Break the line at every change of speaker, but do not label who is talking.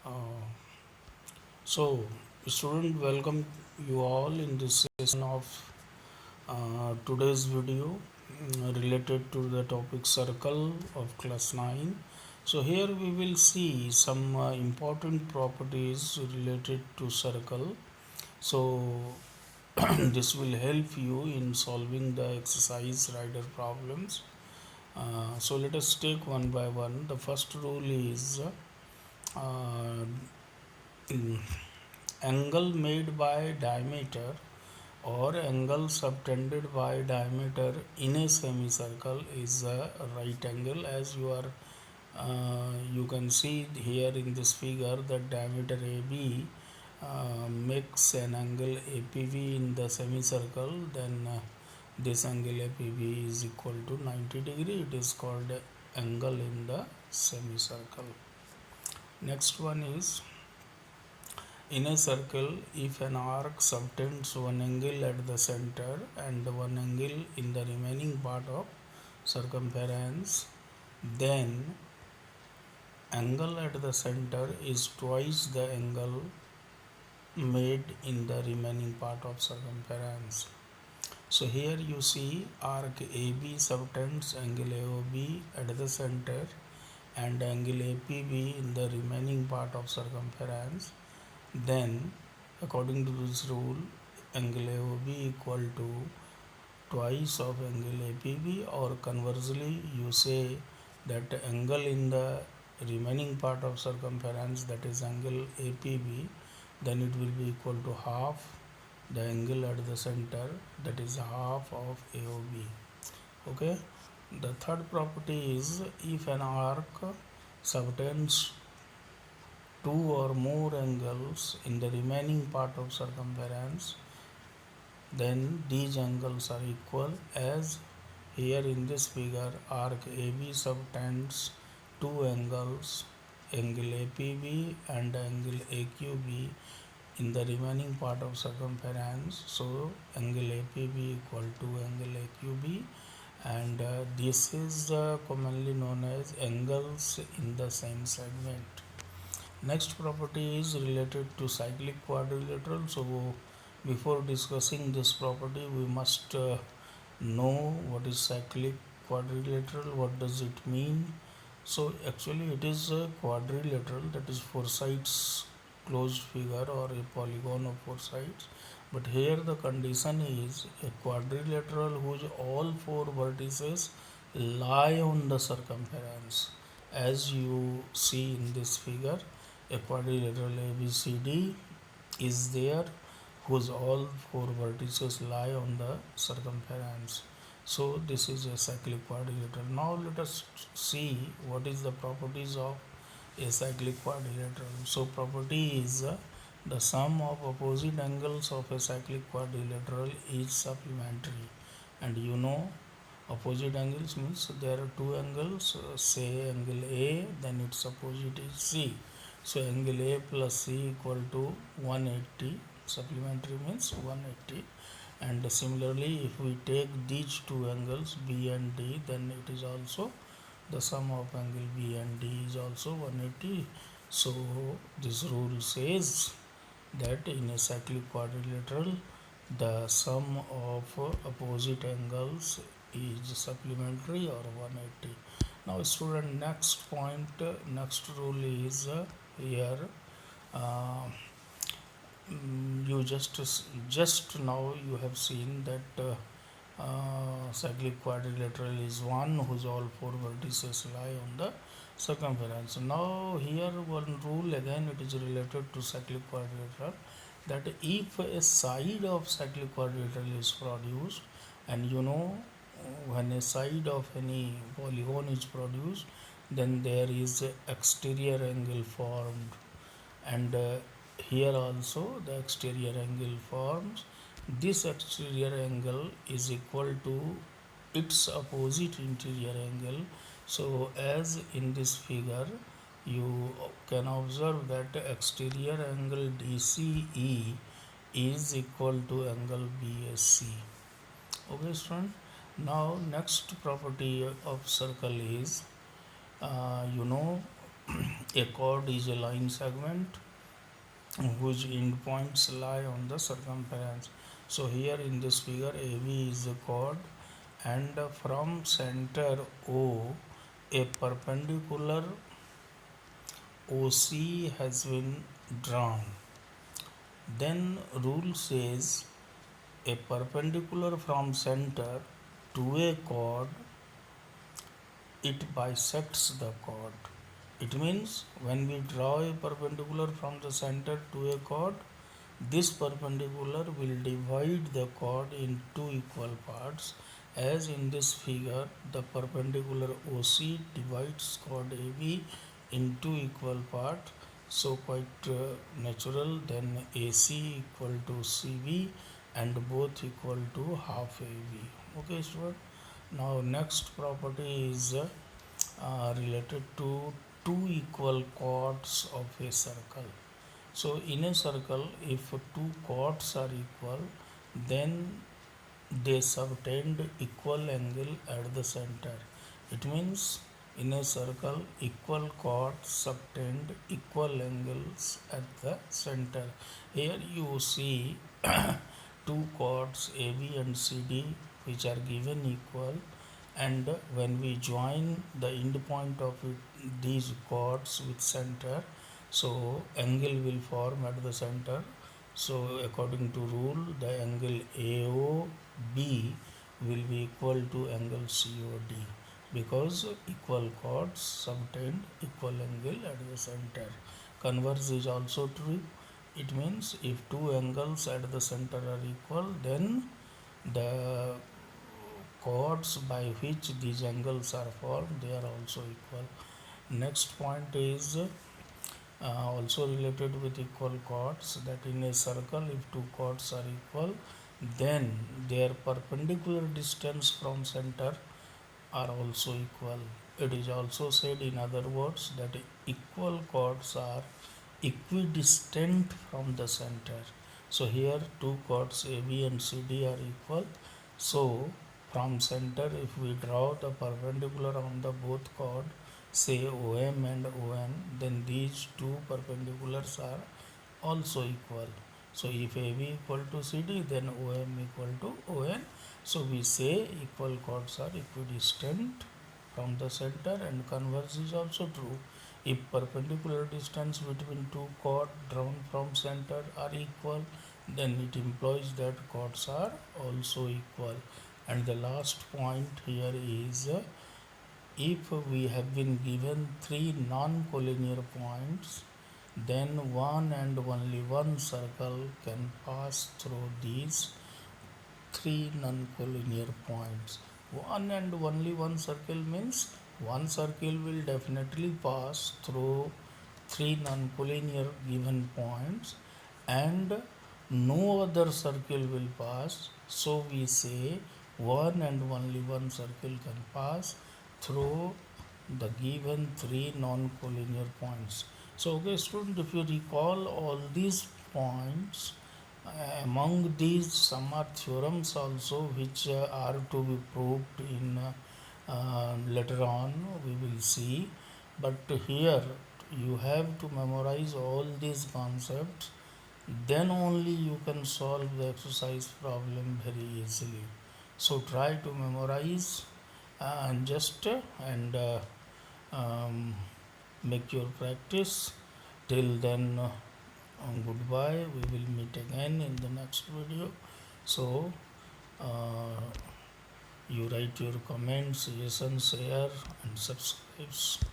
Uh, so, student, welcome you all in this session of today's video related to the topic circle of class 9. So, here we will see some important properties related to circle. So, this will help you in solving the exercise rider problems. So, let us take one by one. The first rule is uh, angle made by diameter or angle subtended by diameter in a semicircle is a right angle. As you can see here in this figure that diameter AB makes an angle APV in the semicircle. Then this angle APV is equal to 90 degree. It is called angle in the semicircle. Next one is, in a circle, if an arc subtends one angle at the center and one angle in the remaining part of circumference, then angle at the center is twice the angle made in the remaining part of circumference. So here you see arc AB subtends angle AOB at the center and angle APB in the remaining part of circumference. Then, according to this rule, angle AOB equal to twice of angle APB, or conversely, you say that angle in the remaining part of circumference, that is angle APB, then it will be equal to half the angle at the center, that is half of AOB. Okay. The third property is, if an arc subtends two or more angles in the remaining part of circumference, then these angles are equal. As here in this figure, arc AB subtends two angles, angle APB and angle AQB in the remaining part of circumference. So angle APB equal to angle AQB, and this is commonly known as angles in the same segment. Next property is related to cyclic quadrilateral. So before discussing this property, we must know what is cyclic quadrilateral, what does it mean. So actually it is a quadrilateral, that is four sides closed figure or a polygon of four sides. But here the condition is a quadrilateral whose all four vertices lie on the circumference. As you see in this figure, a quadrilateral ABCD is there whose all four vertices lie on the circumference. So this is a cyclic quadrilateral. Now let us see what is the properties of a cyclic quadrilateral. So property is the sum of opposite angles of a cyclic quadrilateral is supplementary. And you know, opposite angles means there are two angles, say angle A, then its opposite is C. So angle A plus C equal to 180. Supplementary means 180. And similarly, if we take these two angles B and D, then it is also the sum of angle B and D is also 180. So this rule says that in a cyclic quadrilateral, the sum of opposite angles is supplementary or 180. Now student, next point, next rule is here. uh, you just now you have seen that cyclic quadrilateral is one whose all four vertices lie on the circumference. Now here one rule again, it is related to cyclic quadrilateral, that if a side of cyclic quadrilateral is produced, and you know, when a side of any polygon is produced, then there is a exterior angle formed, and here also the exterior angle forms. This exterior angle is equal to its opposite interior angle. So as in this figure, you can observe that exterior angle DCE is equal to angle BSC. Okay student. Now next property of circle is, you know, A chord is a line segment whose endpoints lie on the circumference. So here in this figure, AB is a chord, and from center O, a perpendicular OC has been drawn. Then rule says a perpendicular from center to a chord, it bisects the chord. It means when we draw a perpendicular from the center to a chord, this perpendicular will divide the chord in two equal parts. As in this figure, the perpendicular OC divides chord AB in two equal parts. So quite natural. Then AC equal to CB and both equal to half AB. Okay, student. Now next property is related to two equal chords of a circle. So in a circle, if two chords are equal, then they subtend equal angle at the center. It means in a circle, equal chords subtend equal angles at the center. Here you see two chords AB and CD which are given equal, and when we join the end point of these chords with center, so angle will form at the center. So according to rule, the angle AOB will be equal to angle COD, because equal chords subtend equal angle at the center. Converse is also true. It means if two angles at the center are equal, then the chords by which these angles are formed, they are also equal. Next point is also related with equal chords, that in a circle, if two chords are equal, then their perpendicular distance from center are also equal. It is also said in other words that equal chords are equidistant from the center. So here two chords AB and CD are equal. So from center, if we draw the perpendicular on the both chord, say OM and ON, then these two perpendiculars are also equal. So if AB equal to CD, then OM equal to ON. So we say equal chords are equidistant from the center, and converse is also true. If perpendicular distance between two chords drawn from center are equal, then it implies that chords are also equal. And the last point here is if we have been given three non-collinear points, then one and only one circle can pass through these three non-collinear points. One and only one circle means one circle will definitely pass through three non-collinear given points, and no other circle will pass. So we say one and only one circle can pass through the given three non-collinear points. So okay student, if you recall all these points, among these some are theorems also which are to be proved in later on we will see, but here you have to memorize all these concepts, then only you can solve the exercise problem very easily. So try to memorize and just um, make your practice. Till then, goodbye. We will meet again in the next video. So uh, you write your comments, suggestions, share and subscribe.